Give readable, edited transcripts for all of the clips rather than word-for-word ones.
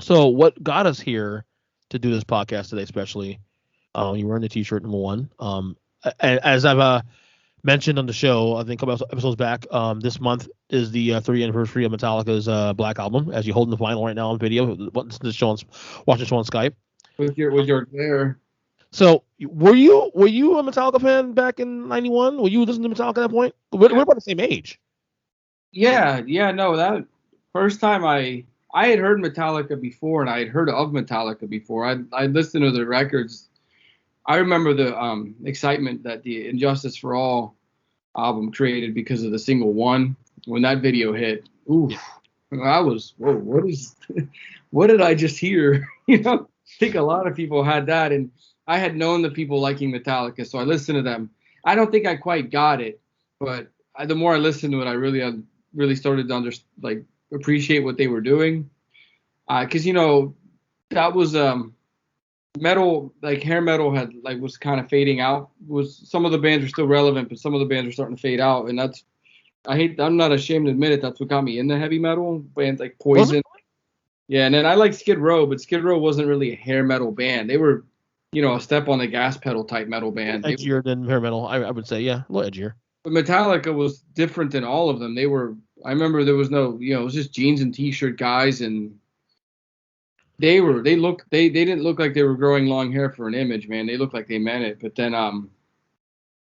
So what got us here to do this podcast today, especially, you wearing the T-shirt number one. As I've mentioned on the show, I think a couple episodes back, this month is the 30th anniversary of Metallica's Black Album. As you hold in the vinyl right now on video, watching the show on Skype. With your there. So were you a Metallica fan back in '91? Were you listening to Metallica at that point? We're about the same age. Yeah, no, that first time I had heard Metallica before, and I had heard of Metallica before. I listened to the records. I remember the excitement that the Injustice for All album created because of the single One. When that video hit, ooh, I was, whoa, what did I just hear? I think a lot of people had that, and I had known the people liking Metallica, so I listened to them. I don't think I quite got it, but the more I listened to it, I really started to appreciate what they were doing. Because that was metal, like hair metal had was kind of fading out. Was some of the bands were still relevant, but some of the bands were starting to fade out, and I'm not ashamed to admit it. That's what got me into heavy metal bands like Poison. Yeah, and then I like Skid Row, but Skid Row wasn't really a hair metal band. They were, a step on the gas pedal type metal band. Edgier than hair metal, I would say, yeah, a little edgier. But Metallica was different than all of them. They were. I remember there was no, it was just jeans and t-shirt guys, and they didn't look like they were growing long hair for an image, man. They looked like they meant it. But then,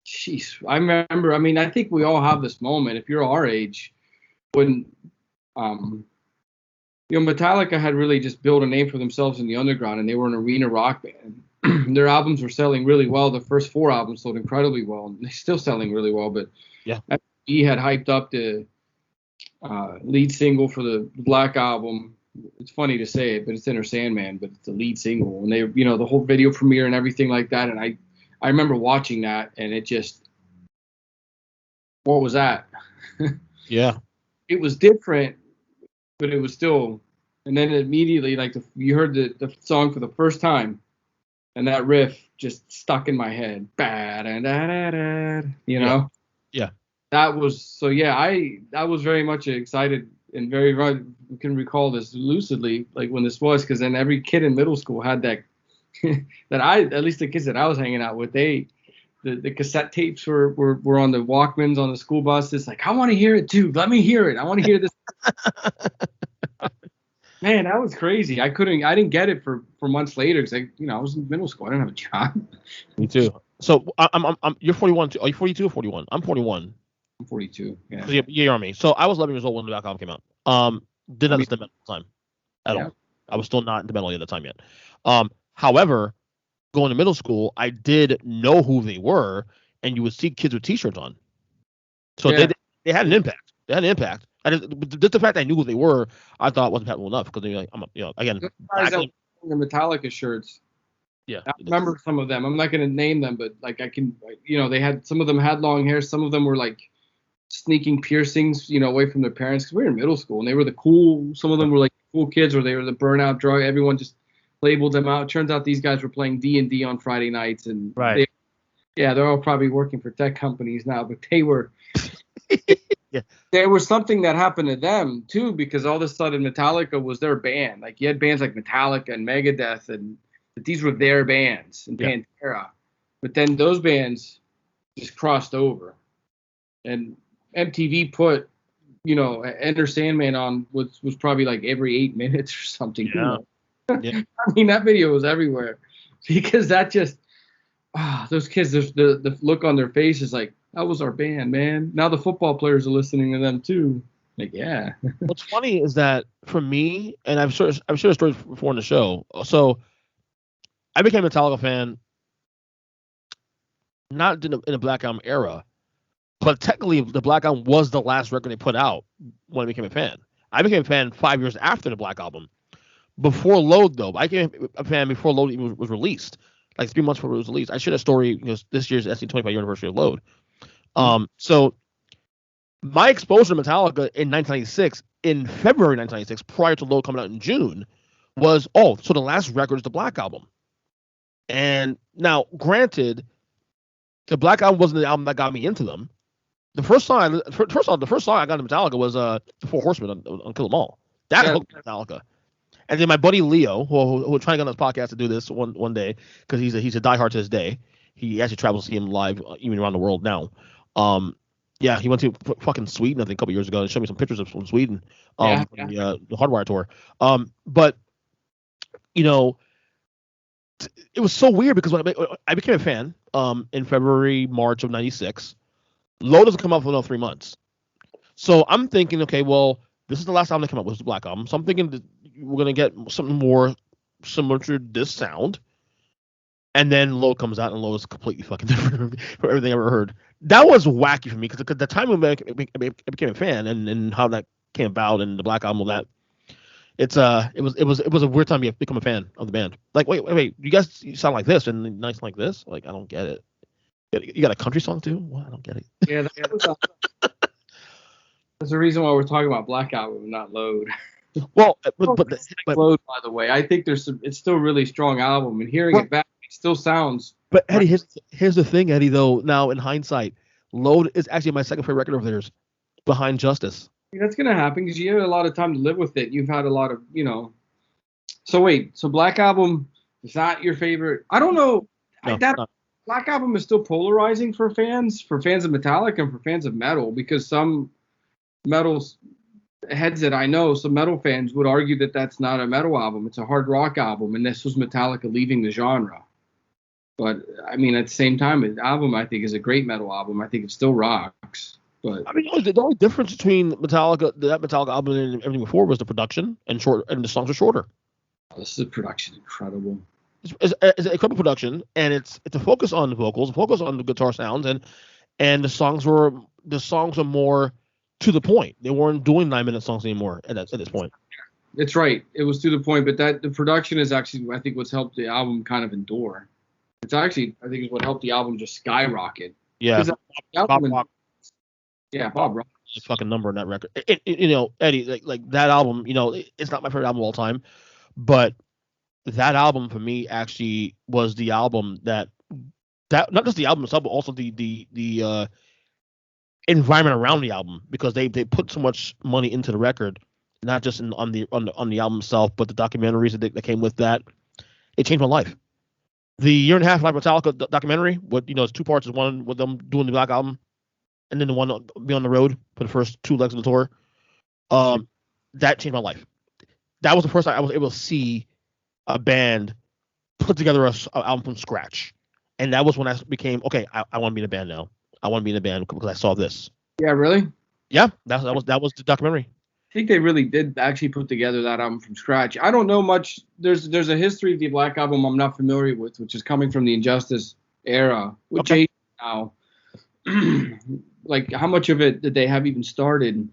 jeez, I remember. I mean, I think we all have this moment if you're our age, when, Metallica had really just built a name for themselves in the underground, and they were an arena rock band. Their albums were selling really well. The first 4 albums sold incredibly well, and they're still selling really well. But yeah, he had hyped up the lead single for the Black Album. It's funny to say it, but it's Enter Sandman, but it's the lead single, and they, the whole video premiere and everything like that. And I remember watching that, and it just, what was that? Yeah, it was different, but it was still. And then immediately, you heard the song for the first time, and that riff just stuck in my head. Yeah. That was so. Yeah, I was very much excited and very can recall this lucidly, like when this was, because then every kid in middle school had that. At least the kids that I was hanging out with, the cassette tapes were on the Walkmans on the school buses. Like, I want to hear it too. Let me hear it. I want to hear this. Man, that was crazy. I didn't get it for months later because I was in middle school. I didn't have a job. Me too. So you're 41 too. Are you 42 or 41? I'm 41. I'm 42. Yeah. So you're on me. So I was 11 years old when the Black Album came out. Didn't listen to metal at the time at all. I was still not into metal at the time yet. However, going to middle school, I did know who they were, and you would see kids with T-shirts on. So they had an impact. They had an impact. Just the fact I knew who they were, I thought wasn't impactful enough because they're like, again, the Metallica shirts. Yeah, I remember some of them. I'm not going to name them, but I can, they had, some of them had long hair. Some of them were like sneaking piercings, away from their parents, because we were in middle school and they were the cool. Some of them were like cool kids, or they were the burnout drug. Everyone just labeled them out. Turns out these guys were playing D&D on Friday nights, and right. They're all probably working for tech companies now, but they were. Yeah. There was something that happened to them too, because all of a sudden Metallica was their band. Like, you had bands like Metallica and Megadeth, and these were their bands, and Pantera. But then those bands just crossed over, and MTV put, Enter Sandman on was probably like every 8 minutes or something. Yeah. Yeah. I mean, that video was everywhere, because that just, those kids, the look on their face is like, that was our band, man. Now the football players are listening to them too. Like, yeah. What's funny is that for me, and I've shared a story before in the show. So I became a Metallica fan not in the Black Album era, but technically the Black Album was the last record they put out when I became a fan. I became a fan 5 years after the Black Album. Before Load, though, I became a fan before Load even was released, like 3 months before it was released. I shared a story, this year's SC 25 year anniversary of Load. So my exposure to Metallica in 1996, in February 1996, prior to Load coming out in June, was, so the last record is the Black Album. And now, granted, the Black Album wasn't the album that got me into them. The first song I got into Metallica was the Four Horsemen on Kill 'Em All. That hooked Metallica. And then my buddy Leo, who trying to get on this podcast to do this one day, because he's a diehard to this day. He actually travels to see him live, even around the world now. Yeah, he went to fucking Sweden, I think, a couple years ago, and showed me some pictures of from Sweden, Yeah, from the Hardwire tour. But you know, it was so weird because when I became a fan, in February, March of '96, Low doesn't come out for another 3 months. So I'm thinking, okay, well, this is the last album they come out with, the Black Album. So I'm thinking that we're gonna get something more similar to this sound. And then Low comes out, and Low is completely fucking different from everything I ever heard. That was wacky for me because the time when I became a fan, and how that came about, and the Black Album, that it was a weird time to become a fan of the band. Like, wait, you guys sound like this and nice like this. Like, I don't get it. You got a country song too? What? I don't get it. yeah. That's the reason why we're talking about Black Album, not Load. Well, but Load, by the way, I think it's still a really strong album, and hearing it back, it still sounds. But Eddie, here's the thing, Eddie. Though now in hindsight, Load is actually my second favorite record of theirs, behind Justice. That's gonna happen because you have a lot of time to live with it. You've had a lot of, So wait, so Black Album is not your favorite? I don't know. No. Black Album is still polarizing for fans of Metallica and for fans of metal, because some metal heads that I know, some metal fans would argue that that's not a metal album. It's a hard rock album, and this was Metallica leaving the genre. But I mean, at the same time, the album I think is a great metal album. I think it still rocks. But I mean, the only difference between that Metallica album and everything before was the production, and the songs are shorter. This is production incredible. It's incredible production, and it's a focus on the vocals, a focus on the guitar sounds, and the songs are more to the point. They weren't doing 9-minute songs anymore at this point. It's right. It was to the point, but the production is actually, I think, what's helped the album kind of endure. It's actually, I think, is what helped the album just skyrocket. Yeah. Bob Rock. A fucking number on that record. Eddie, like that album, it's not my favorite album of all time, but that album for me actually was the album that not just the album itself, but also the environment around the album, because they put so much money into the record, not just on the album itself, but the documentaries that came with that. It changed my life. The year and a half live Metallica documentary, it's 2 parts. Is one with them doing the Black Album, and then the one be on the road for the first 2 legs of the tour. That changed my life. That was the first time I was able to see a band put together an album from scratch, and that was when I became okay. I want to be in a band now. I want to be in a band because I saw this. Yeah, really? Yeah, that was the documentary. I think they really did actually put together that album from scratch. I don't know much. There's a history of the Black Album I'm not familiar with, which is coming from the Injustice era, which age now. Like, how much of it did they have even started?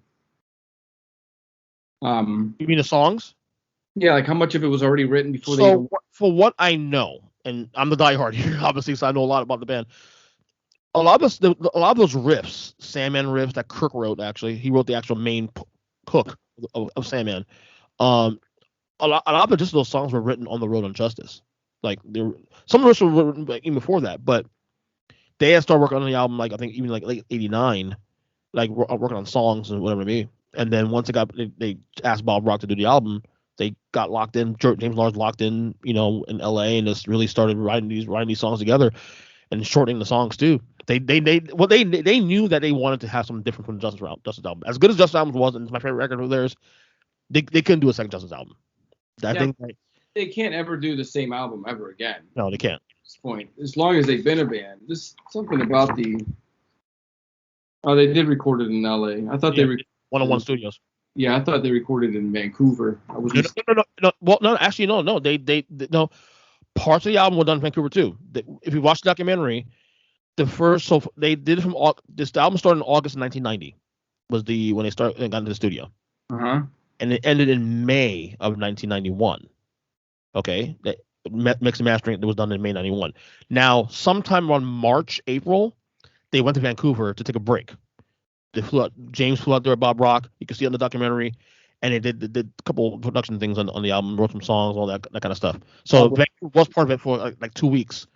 You mean the songs? Yeah, like how much of it was already written before they. So, for what I know, and I'm the diehard here, obviously, so I know a lot about the band. A lot of those riffs, Sandman riffs that Kirk wrote, actually, he wrote the actual main hook of Sandman. A lot of just those songs were written on the road on Justice. Like, some of the riffs were written even before that, but they had started working on the album, like I think even like late '89, like working on songs and whatever it may be. And then once they asked Bob Rock to do the album, they got locked in. James Lars locked in, in LA, and just really started writing these songs together and shortening the songs too. They knew that they wanted to have something different from the Justice album. As good as Justice album was, and it's my favorite record of theirs, they couldn't do a second Justice album. They can't ever do the same album ever again. No, they can't. At this point, as long as they've been a band, there's something about the. Oh, they did record it in LA. I thought they 101 Studios. Yeah, I thought they recorded in Vancouver. No. Well, no, actually, no. They no. Parts of the album were done in Vancouver too. If you watch the documentary, they did it from this album started in August 1990 was when they got into the studio. And it ended in May of 1991. Okay, mix and mastering that was done in May 91. Now, sometime around March, April, they went to Vancouver to take a break. James flew out there with Bob Rock. You can see it on the documentary. And they did a couple of production things on the album, wrote some songs, all that kind of stuff. So Vancouver was part of it for like 2 weeks.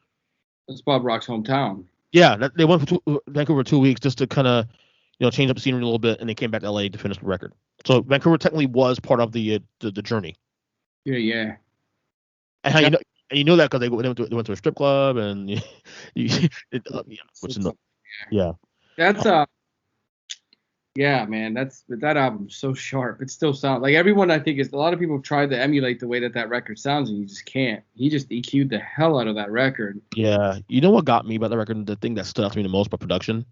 It's Bob Rock's hometown. Yeah, they went for Vancouver 2 weeks just to kind of, change up the scenery a little bit, and they came back to LA to finish the record. So Vancouver technically was part of the journey. Yeah. And how you know that because they went to a strip club and yeah, yeah. That's yeah, man. That album's so sharp. It still sounds like everyone. I think is a lot of people have tried to emulate the way that record sounds, and you just can't. He just EQ'd the hell out of that record. Yeah, you know what got me about the record? The thing that stood out to me the most about production,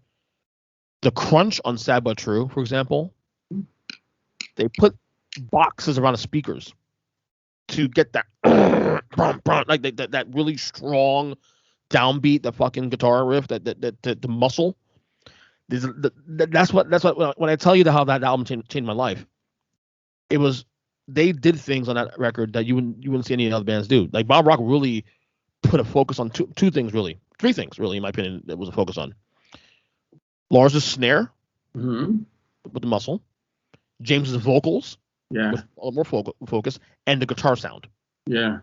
the crunch on "Sad But True," for example. They put boxes around the speakers to get that like that really strong downbeat, the fucking guitar riff, the muscle. That's what when I tell you how that album changed my life. It was they did things on that record that you wouldn't see any other bands do. Like Bob Rock really put a focus on two things, really, three things, really, in my opinion. That was a focus on Lars's snare with the muscle, James's vocals with a little more focus, and the guitar sound. Yeah.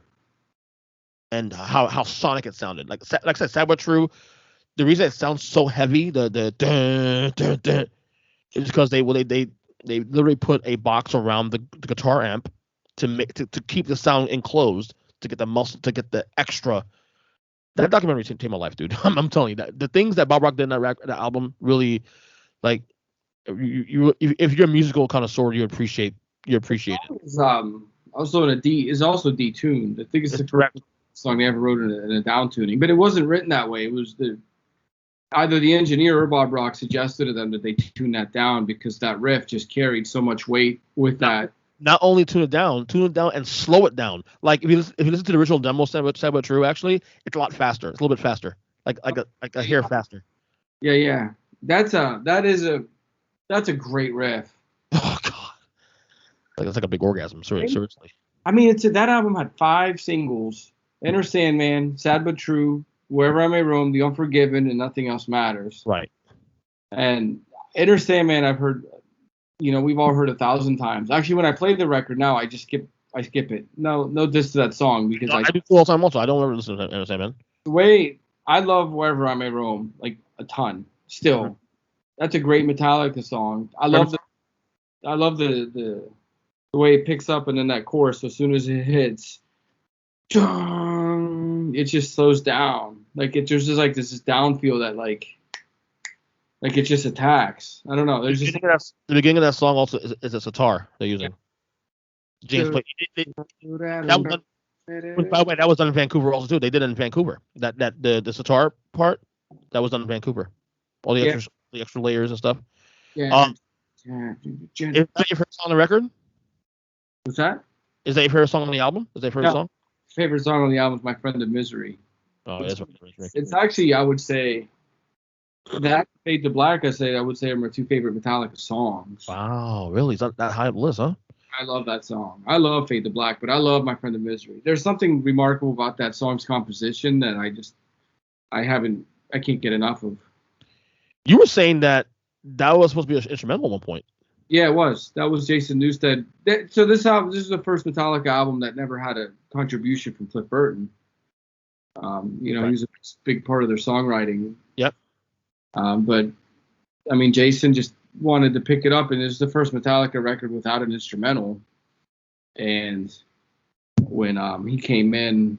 And how sonic it sounded. Like I said, Sad But True. The reason it sounds so heavy, the dun, dun, dun, is because they literally put a box around the guitar amp to keep the sound enclosed, to get the muscle, to get the extra. That documentary changed my life, dude. I'm telling you that the things that Bob Rock did in that album really, like, if you're a musical connoisseur, you appreciate it. Is, also also detuned. I think it's the correct song they ever wrote in a down tuning, but it wasn't written that way. It was either the engineer or Bob Rock suggested to them that they tune that down because that riff just carried so much weight with that. Not only tune it down and slow it down. Like if you listen to the original demo, Sad But True, actually, it's a lot faster. It's a little bit faster, like a hair faster. Yeah. That's a great riff. Oh God, it's like a big orgasm. Seriously. I mean, that album had 5 singles: Enter Sandman, Sad But True, Wherever I May Roam, The Unforgiven, and Nothing Else Matters. Right. And Enter Sandman, I've heard, we've all heard 1,000 times. Actually, when I play the record now, I skip it. No diss to that song because I do all the time also. I don't ever listen to Enter Sandman. The way I love Wherever I May Roam, like a ton. Still, that's a great Metallica song. I love the way it picks up and then that chorus. As soon as it hits, it just slows down. Like there's just like this down feel that like it just attacks. I don't know. There's just the beginning of that song also is a sitar they're using. James played. By the way, that was done in Vancouver also too. They did it in Vancouver. The sitar part that was done in Vancouver. All the extra layers and stuff. Yeah. Is that your favorite song on the record? What's that? Is that your favorite song on the album? Is that your favorite song? Favorite song on the album is My Friend of Misery. Oh, it's actually, I would say, that Fade to Black, I would say are my 2 favorite Metallica songs. Wow, really? Is that high up the list, huh? I love that song. I love Fade to Black, but I love My Friend of Misery. There's something remarkable about that song's composition that I can't get enough of. You were saying that was supposed to be an instrumental at one point. Yeah, it was. That was Jason Newsted. So this is the first Metallica album that never had a contribution from Cliff Burton. He was a big part of their songwriting. Yep. But I mean, Jason just wanted to pick it up, and it's the first Metallica record without an instrumental. And when he came in,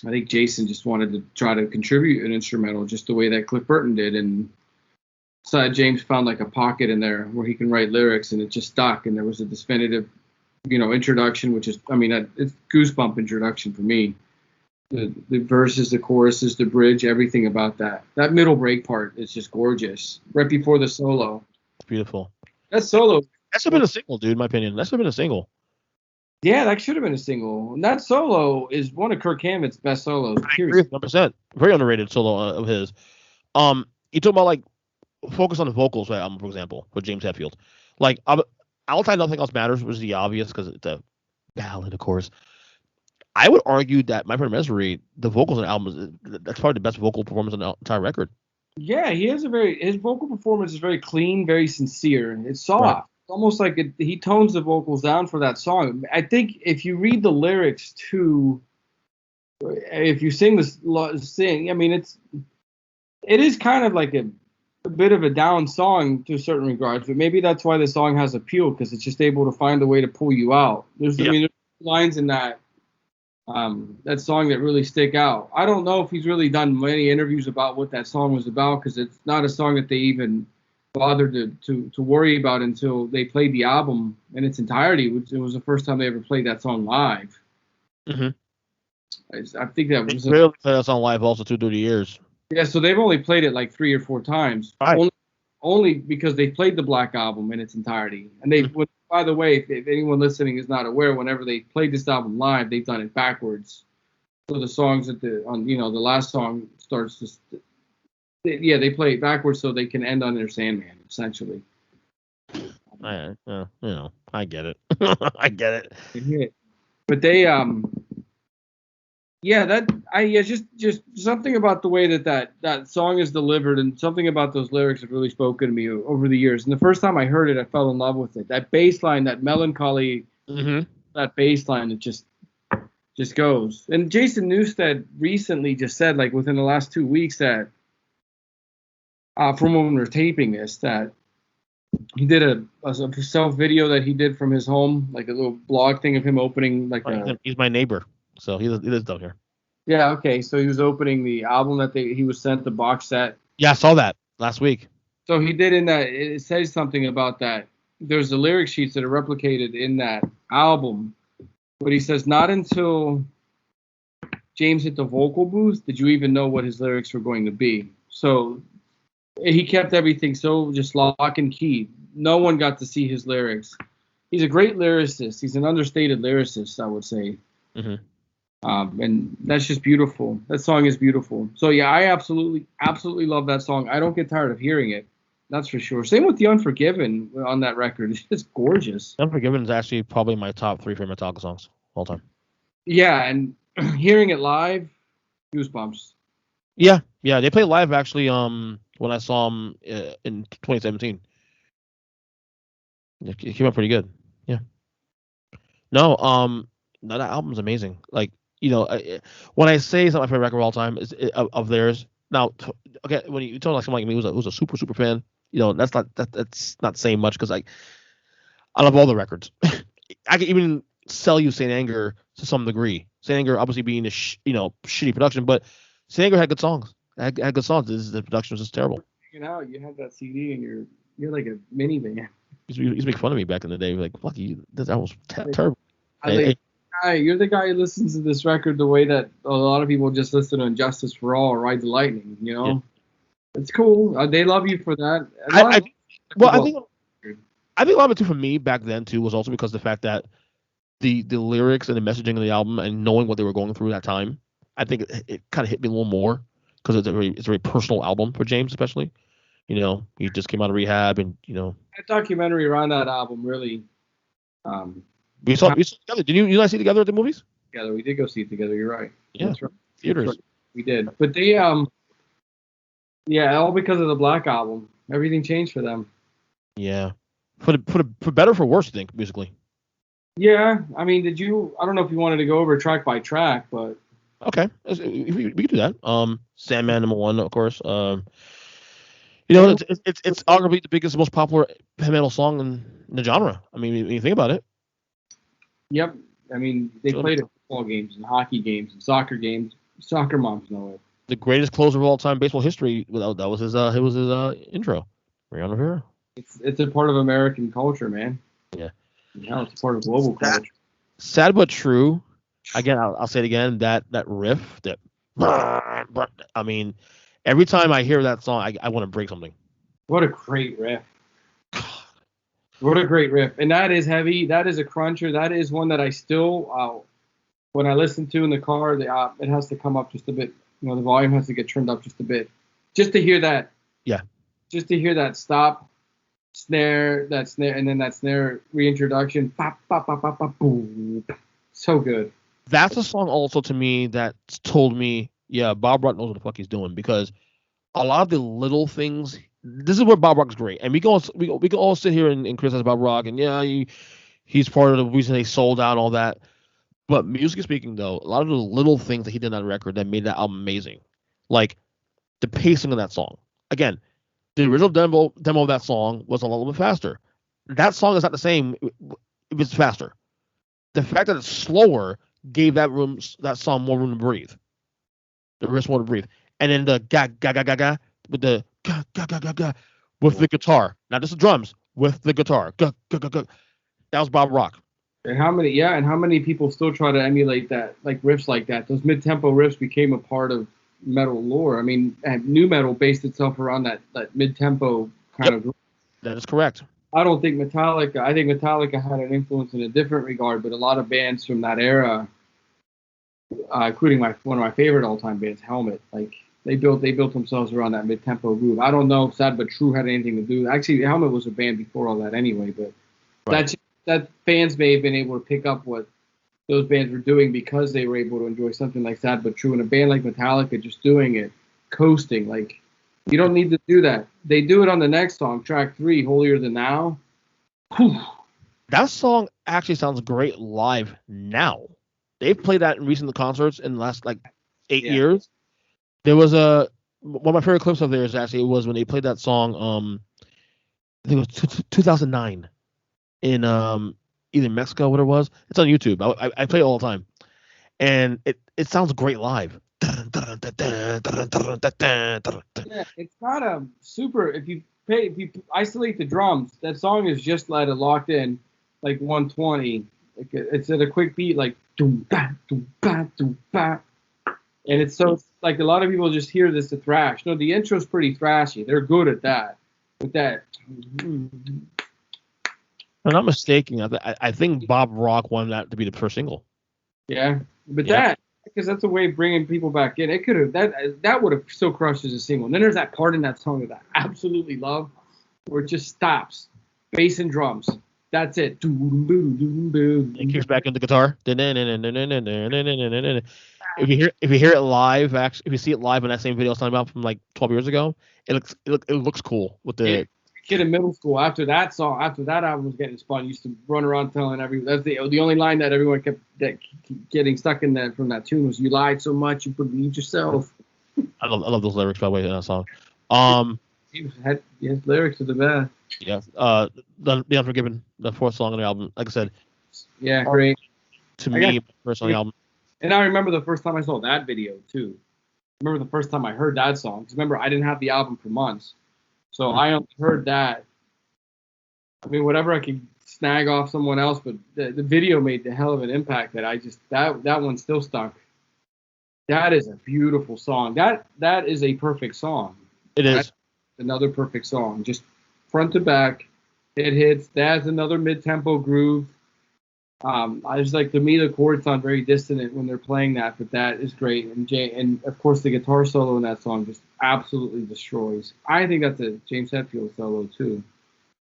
I think Jason just wanted to try to contribute an instrumental just the way that Cliff Burton did, and so James found like a pocket in there where he can write lyrics, and it just stuck. And there was a definitive, introduction, which is, it's goosebump introduction for me. The verses, the choruses, the bridge, everything about that. That middle break part is just gorgeous. Right before the solo. It's beautiful. That solo. That should have been a single, dude, in my opinion. That should have been a single. Yeah, that should have been a single. And that solo is one of Kirk Hammett's best solos. I agree 100%. Very underrated solo of his. You talk about like focus on the vocals for that album, for example, with James Hetfield. Like, outside Nothing Else Matters was the obvious because it's a ballad, of course. I would argue that My Friend of Misery, the vocals on the album, that's probably the best vocal performance on the entire record. Yeah, his vocal performance is very clean, very sincere. It's soft. Right. It's almost like he tones the vocals down for that song. I think if you read the lyrics too, if you sing, it is kind of like a bit of a down song to a certain regards, but maybe that's why the song has appeal, because it's just able to find a way to pull you out. There's lines in that song that really stick out. I don't know if he's really done many interviews about what that song was about because it's not a song that they even bothered to worry about until they played the album in its entirety, which it was the first time they ever played that song live. Mm-hmm. I think that was They rarely play that song live also through the years. yeah. So they've only played it like 3 or 4 times, Right. only because they played the Black Album in its entirety. And they, by the way, if anyone listening is not aware, whenever they played this album live, they've done it backwards. So the songs at the last song starts just they play it backwards so they can end on their Sandman essentially. I get it. I get it. But they just something about the way that song is delivered and something about those lyrics have really spoken to me over the years. And the first time I heard it, I fell in love with it. That bass line, that melancholy, that bass line, it just goes. And Jason Newsted recently just said, like within the last 2 weeks, that from when we were taping this, that he did a self video that he did from his home, like a little blog thing of him opening like he's my neighbor, so he lives down here. Yeah, okay. So he was opening the album that he was sent, the box set. Yeah, I saw that last week. So he did in that. It says something about that. There's the lyric sheets that are replicated in that album, but he says not until James hit the vocal booth did you even know what his lyrics were going to be. So he kept everything so just lock and key. No one got to see his lyrics. He's a great lyricist. He's an understated lyricist, I would say. Mm-hmm. And that's just beautiful. That song is beautiful. So yeah, I absolutely love that song. I don't get tired of hearing it. That's for sure. Same with The Unforgiven on that record. It's just gorgeous. The Unforgiven is actually probably my top 3 favorite Metallica songs all time. Yeah, and hearing it live, goosebumps. Yeah. They played live actually. When I saw them in 2017, it came out pretty good. Yeah. No. No, that album's amazing. Like, when I say it's not my favorite record of all time of theirs. Now, okay, when you tell like someone like me who's a super fan, that's not saying much because I love all the records. I can even sell you Saint Anger to some degree. Saint Anger obviously being a shitty production, but Saint Anger had good songs. Had good songs. The production was just terrible. You had that CD and you're like a minivan. He's making fun of me back in the day. Like, fuck you, that was terrible. You're the guy who listens to this record the way that a lot of people just listen to Injustice for All or Ride the Lightning. Yeah. It's cool. They love you for that. I think a lot of it too for me back then too was also because of the fact that the lyrics and the messaging of the album and knowing what they were going through that time, I think it kind of hit me a little more because it's a very personal album for James, especially. He just came out of rehab and that documentary around that album really. We saw it together. Did you guys see it together at the movies? Together, we did go see it together. You're right. Yeah, that's right. Theaters. That's right. We did, but they all because of the Black Album. Everything changed for them. Yeah, for better or for worse, I think musically. Yeah, I mean, I don't know if you wanted to go over track by track, but okay, we could do that. Sandman #1, of course. It's arguably the biggest, most popular heavy metal song in the genre. I mean, when you think about it. Yep. I mean, they played it at football games and hockey games and soccer games. Soccer moms know it. The greatest closer of all time baseball history. That was his intro. Mariano Rivera. It's a part of American culture, man. Yeah. Now it's a part of global culture. Sad but true. Again, I'll say it again. That riff, I mean, every time I hear that song, I want to break something. What a great riff. What a great riff. And that is heavy. That is a cruncher. That is one that I still, when I listen to in the car, it has to come up just a bit. The volume has to get turned up just a bit. Just to hear that. Yeah. Just to hear that stop, snare, and then that snare reintroduction. Pop, pop, pop, pop, pop, boom. So good. That's a song also to me that told me, yeah, Bob Rock knows what the fuck he's doing because a lot of the little things. This is where Bob Rock's great, and we can all sit here and criticize Bob Rock, and yeah, he's part of the reason they sold out and all that. But musically speaking, though, a lot of the little things that he did on that record that made that album amazing, like the pacing of that song. Again, the original demo of that song was a little bit faster. That song is not the same. It was faster. the fact that it's slower gave that song more room to breathe. The wrist more to breathe, and then the ga ga ga ga ga with the ga ga ga ga ga with the guitar, not just the drums, with the guitar. Ga ga ga ga. That was Bob Rock. And how many people still try to emulate that, like riffs like that? Those mid-tempo riffs became a part of metal lore. I mean, and new metal based itself around that mid-tempo kind Yep, of. that is correct. I don't think Metallica. I think Metallica had an influence in a different regard, but a lot of bands from that era, including one of my favorite all-time bands, Helmet, like they built themselves around that mid-tempo groove. I don't know if Sad But True had anything to do. Actually, Helmet was a band before all that anyway, but Right. that fans may have been able to pick up what those bands were doing because they were able to enjoy something like Sad But True. And a band like Metallica just doing it, coasting, like you don't need to do that. They do it on the next song, track 3, Holier Than Thou. Whew. That song actually sounds great live now. They've played that in recent concerts in the last like 8 years. There was one of my favorite clips of theirs actually was when they played that song. I think it was 2009 in either Mexico, what it was. It's on YouTube. I play it all the time, and it sounds great live. Yeah, it's not a super. If you isolate the drums, that song is just like a locked in, like 120. Like it's at a quick beat, like doom ba doom ba doom ba, and it's like a lot of people just hear this to thrash. No, the intro's pretty thrashy. They're good at that. With that, If I'm not mistaken, I think Bob Rock wanted that to be the first single. yeah. But Yeah. because that's a way of bringing people back in. It could have that would have still crushed as a single. And then there's that part in that song that I absolutely love, where it just stops, bass and drums. That's it. It kicks back into guitar. If you hear it live, actually, if you see it live in that same video I was talking about from like 12 years ago, it looks cool with the. Kid in middle school, after that album was getting spun, used to run around telling that's the only line that everyone kept getting stuck in that from that tune was, "You lied so much you believed yourself." I love those lyrics by the way in that song. His lyrics are the best. Yeah. The Unforgiven, the fourth song on the album. Like I said, Yeah, great. To me, first on the album. And I remember the first time I saw that video too. I remember the first time I heard that song. Because remember, I didn't have the album for months. So I only heard that. I mean, whatever I could snag off someone else, but the video made the hell of an impact that I just that one still stuck. That is a beautiful song. That is a perfect song. It is. That's another perfect song. Just front to back, it hits. That's another mid-tempo groove. I just like, to me, the chords sound very dissonant when they're playing that, but that is great. And of course the guitar solo in that song just absolutely destroys. I think that's a James Hetfield solo too.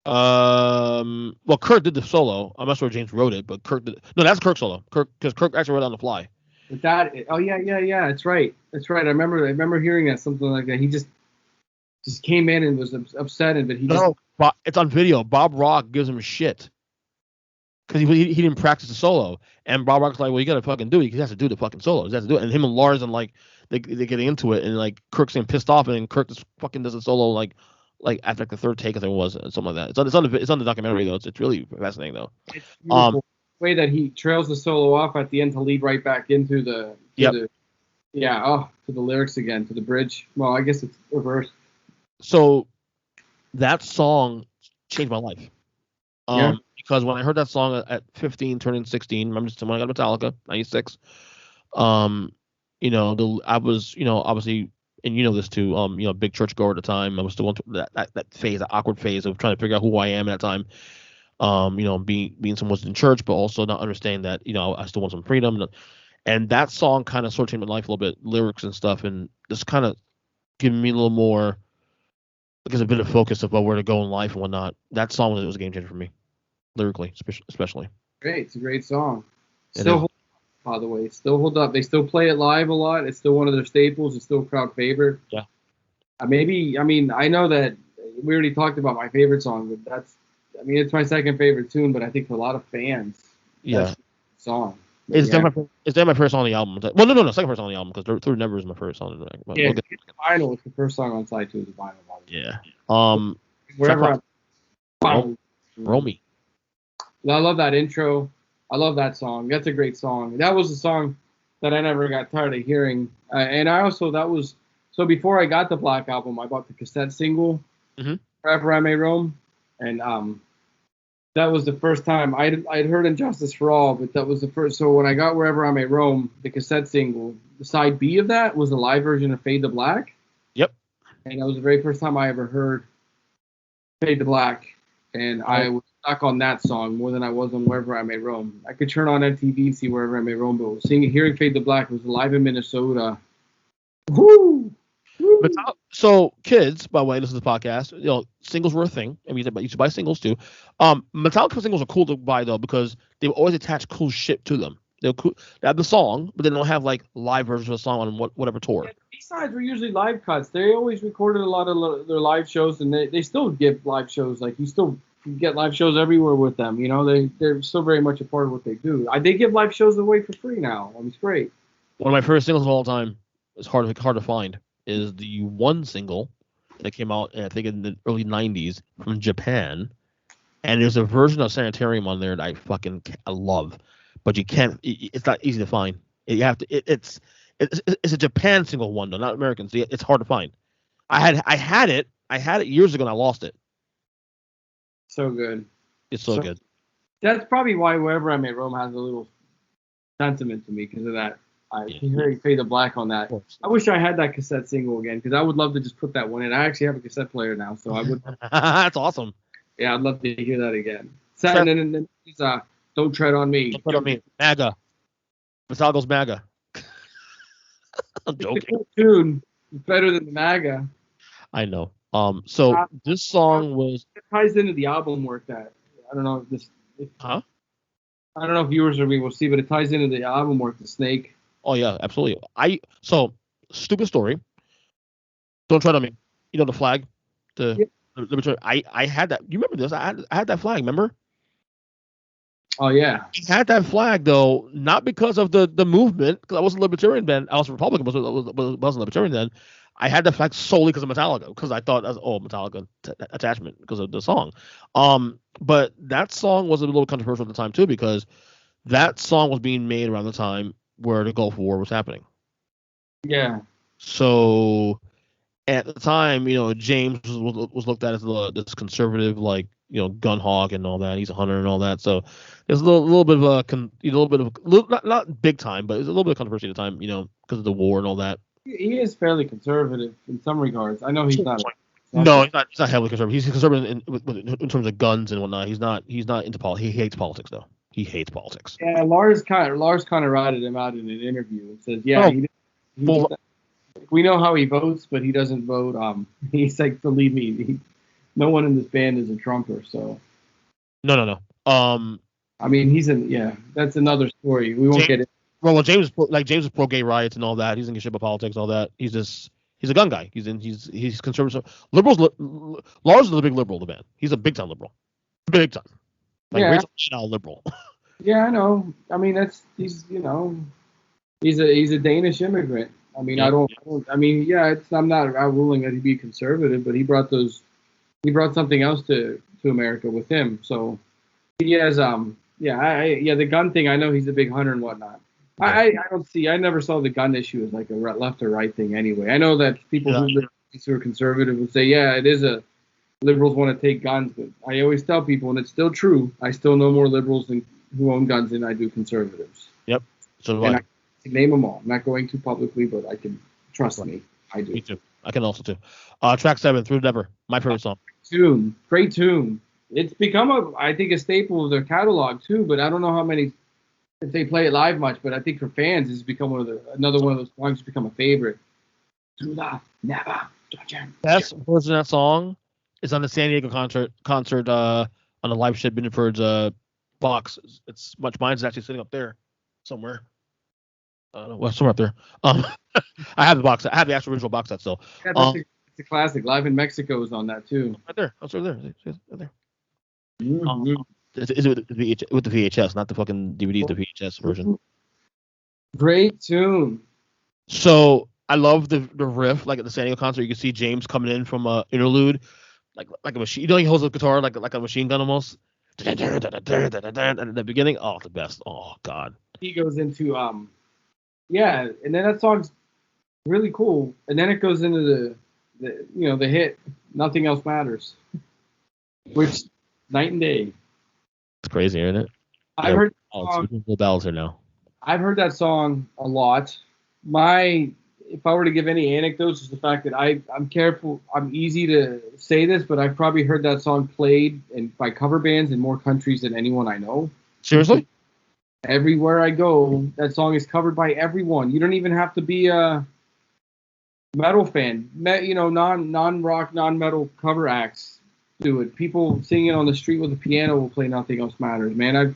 Well, Kirk did the solo. I'm not sure James wrote it, but Kirk did. No, that's Kirk's solo. Because Kirk actually wrote it on the fly. But oh yeah, that's right. I remember hearing that, something like that. He just came in and was upset, but it's on video. Bob Rock gives him shit because he didn't practice the solo, and Bob Rock's like, well, you gotta fucking do it. He has to do the fucking solo. He has to do it. And him and Lars and like they getting into it, and like Kirk's getting pissed off, and then Kirk just fucking does a solo like after like the third take, I think it was, something like that. It's on the documentary though. It's really fascinating though. It's beautiful. The way that he trails the solo off at the end to lead right back into the lyrics again, to the bridge. Well, I guess it's reversed. So that song changed my life. Because when I heard that song at 15, turning 16, remember when I got Metallica, 96. I was, obviously, and you know this too, big church goer at the time. I was still going through that phase, that awkward phase of trying to figure out who I am at that time. Being someone who's in church, but also not understanding that, I still want some freedom. And that song kind of sort of changed my life a little bit, lyrics and stuff, and just kind of giving me a little more, like, a bit of focus about where to go in life and whatnot. That song was a game changer for me, lyrically, especially. Great, it's a great song. By the way, still hold up. They still play it live a lot. It's still one of their staples. It's still a crowd favorite. Yeah. I know that we already talked about my favorite song, but it's my second favorite tune. But I think for a lot of fans, that's the song. It's definitely my first song on the album. Well, no, second first song on the album, because Through Never is my first song. Vinyl is the first song on side 2 is the vinyl. Yeah. Wherever Roll Me. I love that intro. I love that song. That's a great song. That was a song that I never got tired of hearing. And I also so before I got the Black Album, I bought the cassette single, Mm-hmm. Wherever I May Roam, and that was the first time I'd heard Injustice for All, but that was the first. So when I got Wherever I May Roam, the cassette single, the side B of that was a live version of Fade to Black. Yep. And that was the very first time I ever heard Fade to Black, and I was stuck on that song more than I was on Wherever I May Roam. I could turn on MTV and see Wherever I May Roam, but hearing Fade to Black was live in Minnesota. Woo! So kids, by the way, listen to the podcast. Singles were a thing. I mean, you should buy singles too. Metallica singles are cool to buy though because they always attach cool shit to them. They're cool. They have the song, but they don't have like live versions of the song on whatever tour. Yeah, B-sides were usually live cuts. They always recorded a lot of their live shows, and they still give live shows. Like you still get live shows everywhere with them. You know, they're still very much a part of what they do. They give live shows away for free now. I mean, it's great. One of my favorite singles of all time. It's hard to find. Is the one single that came out, I think, in the early 90s from Japan. And there's a version of Sanitarium on there that I love. But you can't, it's not easy to find. You have to, it's a Japan single one, though, not American. So it's hard to find. I had it years ago and I lost it. So good. It's so good. That's probably why Wherever I May Roam has a little sentiment to me because of that. I hear Fade to Black on that. I wish I had that cassette single again because I would love to just put that one in. I actually have a cassette player now, so I would. That's awesome. Yeah, I'd love to hear that again. And then he's Don't Tread on Me. Don't Tread on Me. MAGA. Metallica's MAGA. I'm joking. It's a cool tune. It's better than the MAGA. I know. So this song was. It ties into the album work that I don't know if this. Huh? I don't know if viewers or we will see, but it ties into the album work. The Snake. Oh yeah, absolutely. So stupid story. Don't Tread on Me. You know the flag, the libertarian. I had that. You remember this? I had that flag. Remember? Oh yeah. I had that flag though, not because of the movement, because I wasn't libertarian then. I was Republican, but wasn't libertarian then. I had that flag solely because of Metallica, because I thought Metallica attachment because of the song. But that song was a little controversial at the time too, because that song was being made around the time where the Gulf War was happening. Yeah. So at the time, James was looked at as this conservative, like, gun hog and all that. He's a hunter and all that. So there's a little bit of not big time, but there's a little bit of controversy at the time, because of the war and all that. He is fairly conservative in some regards. I know he's not. No, he's not heavily conservative. He's conservative in terms of guns and whatnot. He's not into politics. He hates politics though. He hates politics. Yeah, Lars kind of ratted him out in an interview and says, "Yeah, we know how he votes, but he doesn't vote." He's like, "Believe me, no one in this band is a Trumper." So. No. I mean, that's another story. We won't get it. Well, James is pro gay riots and all that. He's in shit about politics and all that. He's a gun guy. He's conservative. Liberals. Lars is the big liberal of the band. He's a big time liberal. Big time. Rachel liberal. Yeah, I know. I mean, he's a Danish immigrant. I mean, I'm not ruling that he'd be conservative, but he brought something else to America with him. So he has the gun thing. I know he's a big hunter and whatnot. I never saw the gun issue as like a left or right thing anyway. I know that people who are conservative would say, yeah, it is liberals want to take guns, but I always tell people, and it's still true, I still know more liberals who own guns than I do conservatives. Yep. So I can name them all. I'm not going to publicly, but I can trust me. I do. Me too. I can also too. Track 7, Through Never, my favorite song. Great tune. It's become I think a staple of their catalog too, but I don't know how many if they play it live much, but I think for fans it's become another one of those songs that's become a favorite. Through the Never. Best version of that song is on the San Diego concert on the live shit Binford's box. It's much. Mine's actually sitting up there somewhere. Somewhere up there. I have the box. I have the actual original box set still. Yeah, it's a classic. Live in Mexico is on that too. Right there. That's right there. Right there. Mm-hmm. Is it with the VHS, not the fucking DVD, the VHS version. Great tune. So I love the riff, like at the San Diego concert. You can see James coming in from interlude, like a machine. He holds a guitar like a machine gun almost. And at the beginning, oh, the best. Oh God. He goes into yeah, and then that song's really cool, and then it goes into the hit "Nothing Else Matters," which night and day. It's crazy, isn't it? I've Yeah. heard Oh, that it's little bells here now. I've heard that song a lot. If I were to give any anecdotes, is the fact that I'm careful. I'm easy to say this, but I've probably heard that song played by cover bands in more countries than anyone I know. Seriously? Everywhere I go, that song is covered by everyone. You don't even have to be a metal fan. Non-rock, non-metal cover acts do it. People singing on the street with a piano will play "Nothing Else Matters." Man,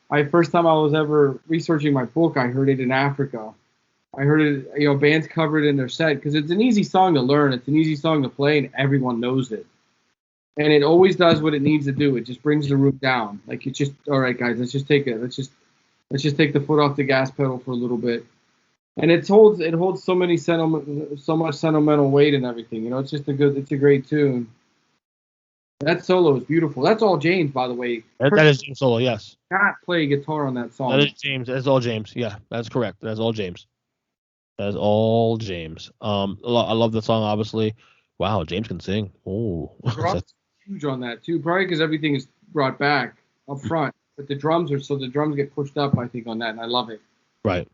I first time I was ever researching my book, I heard it in Africa. I heard it, bands covered in their set because it's an easy song to learn. It's an easy song to play, and everyone knows it. And it always does what it needs to do. It just brings the room down. Like it's just, all right, guys, let's just take it. Let's just take the foot off the gas pedal for a little bit. And it holds so much sentimental weight and everything. It's a great tune. That solo is beautiful. That's all James, by the way. That is James solo. Yes. Not play guitar on that song. That is James. That's all James. Yeah, that's correct. That's all James. That's all James. I love the song. Obviously. Wow, James can sing. Oh, Drums huge on that too. Probably because everything is brought back up front, but the drums get pushed up. I think on that, and I love it. Right.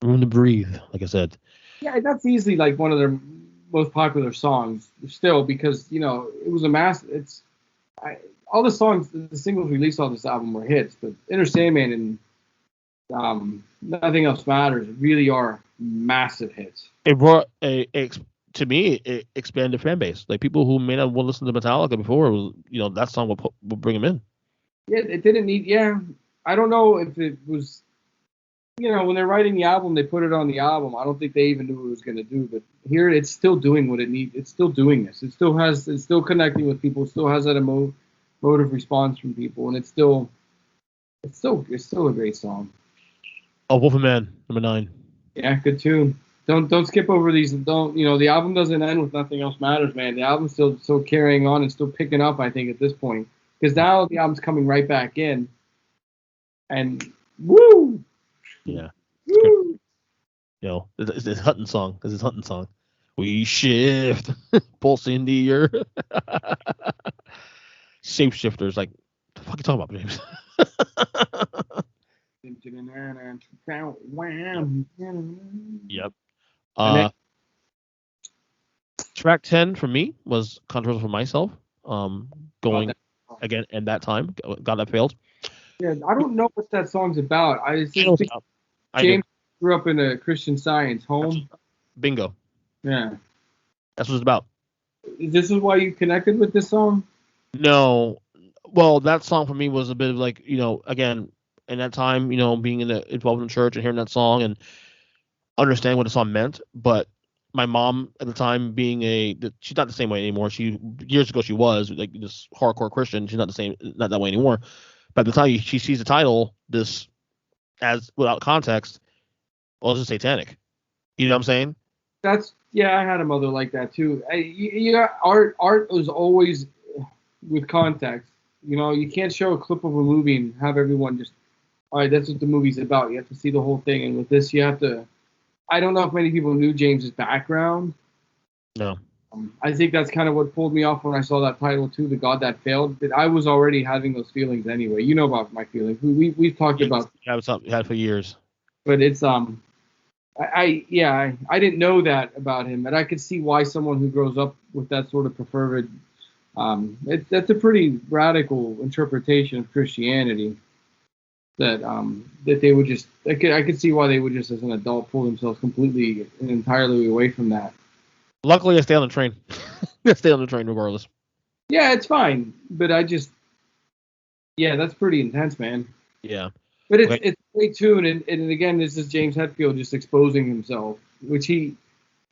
Room to breathe, like I said. Yeah, that's easily like one of their most popular songs still because it was a mass. All the songs, the singles released on this album were hits, but Inner Sandman and Nothing Else Matters really are massive hits. It brought to me, it expanded fan base. Like people who may not want to listen to Metallica before, that song will bring them in. Yeah, it didn't need. Yeah, I don't know if it was. When they're writing the album, they put it on the album. I don't think they even knew what it was going to do. But here, it's still doing what it needs. It's still doing this. It's still connecting with people. It still has that emotive response from people, and it's still a great song. Oh, Wolf of Man, number 9. Yeah, good tune. Don't skip over these. The album doesn't end with Nothing Else Matters, man. The album's still carrying on and still picking up, I think, at this point. Because now the album's coming right back in. And woo! Yeah. Woo! It's this Hutton song. It's his Hutton song. We shift, pulsing the earth. Shapeshifters, like, the fuck you talking about, James? Yep. Track 10 for me was controversial for myself. Going again in that time, God That Failed. Yeah, I don't know what that song's about. James grew up in a Christian Science home. Bingo. Yeah. That's what it's about. This is why you connected with this song? No. Well, that song for me was a bit of like, again, in that time, being involved in church and hearing that song and understanding what the song meant. But my mom at the time she's not the same way anymore. Years ago she was like this hardcore Christian. She's not that way anymore. But at the time she sees the title, this as without context, well, it's just satanic. You know what I'm saying? I had a mother like that too. Art was always with context. You can't show a clip of a movie and have everyone just, all right, that's what the movie's about. You have to see the whole thing. And with this, you have to. I don't know if many people knew James's background. No. I think that's kind of what pulled me off when I saw that title too, The God That Failed. But I was already having those feelings anyway. You know about my feelings. We've talked about. Yeah, it's something had for years. But it's I didn't know that about him, and I could see why someone who grows up with that sort of preferred. That's a pretty radical interpretation of Christianity. That they would just. I could see why they would just, as an adult, pull themselves completely and entirely away from that. Luckily, I stay on the train. I stay on the train regardless. Yeah, it's fine, but that's pretty intense, man. Yeah. But it's a great tune, and again, this is James Hetfield just exposing himself, which he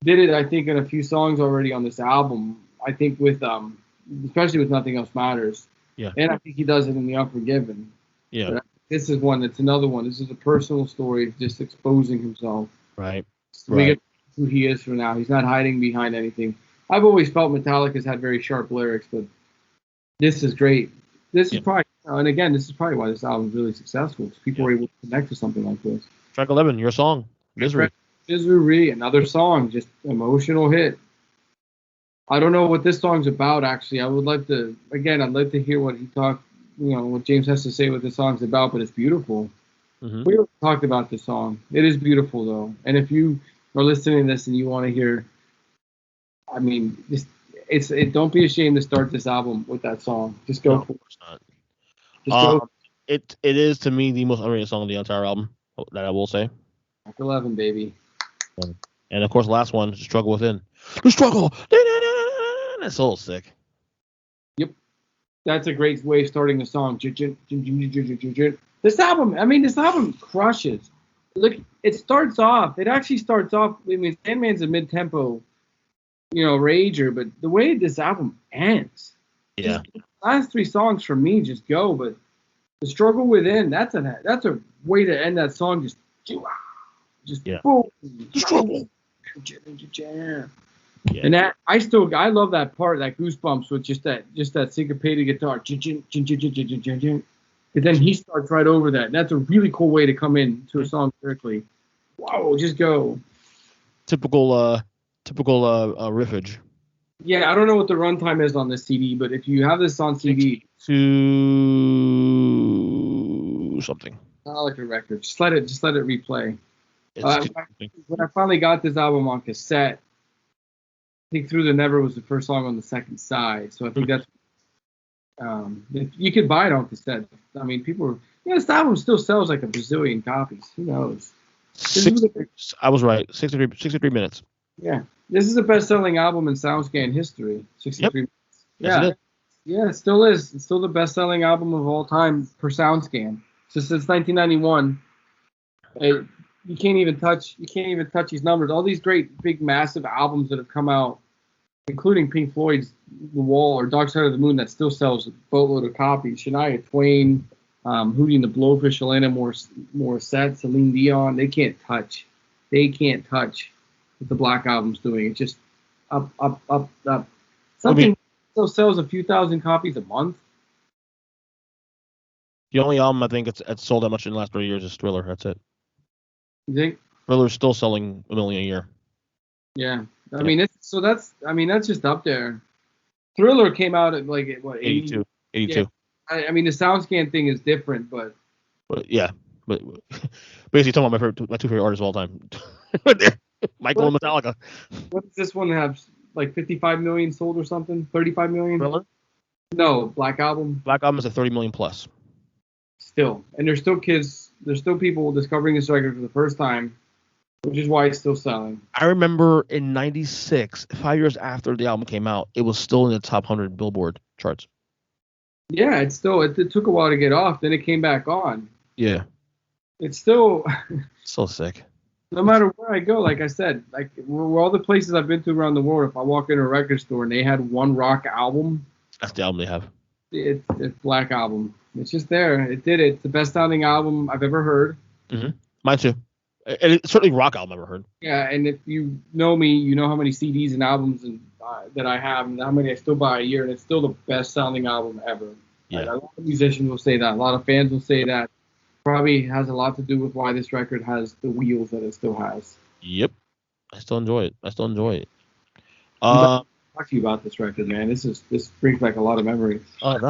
did it, I think, in a few songs already on this album. I think with especially with Nothing Else Matters. Yeah. And I think he does it in The Unforgiven. Yeah. But this is one that's another one. This is a personal story of just exposing himself. Right. We get who he is for now. He's not hiding behind anything. I've always felt Metallica's had very sharp lyrics, but this is great. This is probably And again, this is probably why this album is really successful, because people were able to connect to something like this. Track 11, your song, Misery. Misery, another song, just emotional hit. I don't know what this song's about, actually. I'd like to hear what what James has to say what this song's about, but it's beautiful. Mm-hmm. We already talked about this song. It is beautiful, though. And if you are listening to this and you want to hear, I mean, don't be ashamed to start this album with that song. Just go for it. Of course not. Just go. It is, to me, the most underrated song of the entire album, that I will say. Track 11, baby. And, of course, the last one, Struggle Within. The Struggle! That's so sick. Yep. That's a great way of starting the song. This album crushes. Look, it actually starts off, I mean, Sandman's a mid-tempo, rager, but the way this album ends. Yeah. The last three songs for me just go, but The Struggle Within, that's a way to end that song, just boom. The Struggle. Yeah. And I love that part, that goosebumps with just that syncopated guitar. And then he starts right over that. And that's a really cool way to come in to a song lyrically. Wow, just go. Typical riffage. Yeah, I don't know what the runtime is on this CD, but if you have this on CD, to something. I like the record. Just let it replay. When I finally got this album on cassette, I think Through the Never was the first song on the second side. So I think that's you could buy it on cassette. I mean, this album still sells like a bazillion copies. Who knows? I was right. 63 minutes. Yeah. This is the best-selling album in SoundScan history. 63 minutes. Yeah. Yeah, it still is. It's still the best-selling album of all time per SoundScan. So since 1991, you can't even touch these numbers. All these great, big, massive albums that have come out, including Pink Floyd's The Wall or Dark Side of the Moon, that still sells a boatload of copies. Shania Twain, Hootie and the Blowfish, Alaina Morissette, Celine Dion. They can't touch what the Black Album's doing. It's just up. Something still sells a few thousand copies a month. The only album I think it's sold that much in the last 3 years is Thriller. That's it. You think? Thriller's still selling 1 million a year. Yeah. I mean, that's just up there. Thriller came out at like what 82. Yeah. I mean, the SoundScan thing is different, but yeah, but basically talking about my two favorite artists of all time, Michael and Metallica. What does this one have? Like 55 million sold or something? 35 million? Thriller? No, Black Album. Black Album is at 30 million plus. Still, and there's still people discovering this record for the first time, which is why it's still selling. I remember in '96, 5 years after the album came out, it was still in the top 100 Billboard charts. Yeah, it took a while to get off, then it came back on. Yeah. It's still so sick. No matter where I go, like I said, like where all the places I've been to around the world, if I walk in a record store and they had one rock album, that's the album they have. It's Black Album. It's just there. It did it. It's the best sounding album I've ever heard. Mm-hmm. Mine too. It's certainly rock album I've ever heard. Yeah, and if you know me, you know how many CDs and albums that I have and how many I still buy a year, and it's still the best sounding album ever. Yeah. Like, a lot of musicians will say that. A lot of fans will say that. Probably has a lot to do with why this record has the wheels that it still has. Yep. I still enjoy it. Talk to you about this record, man. This brings back a lot of memories. Oh,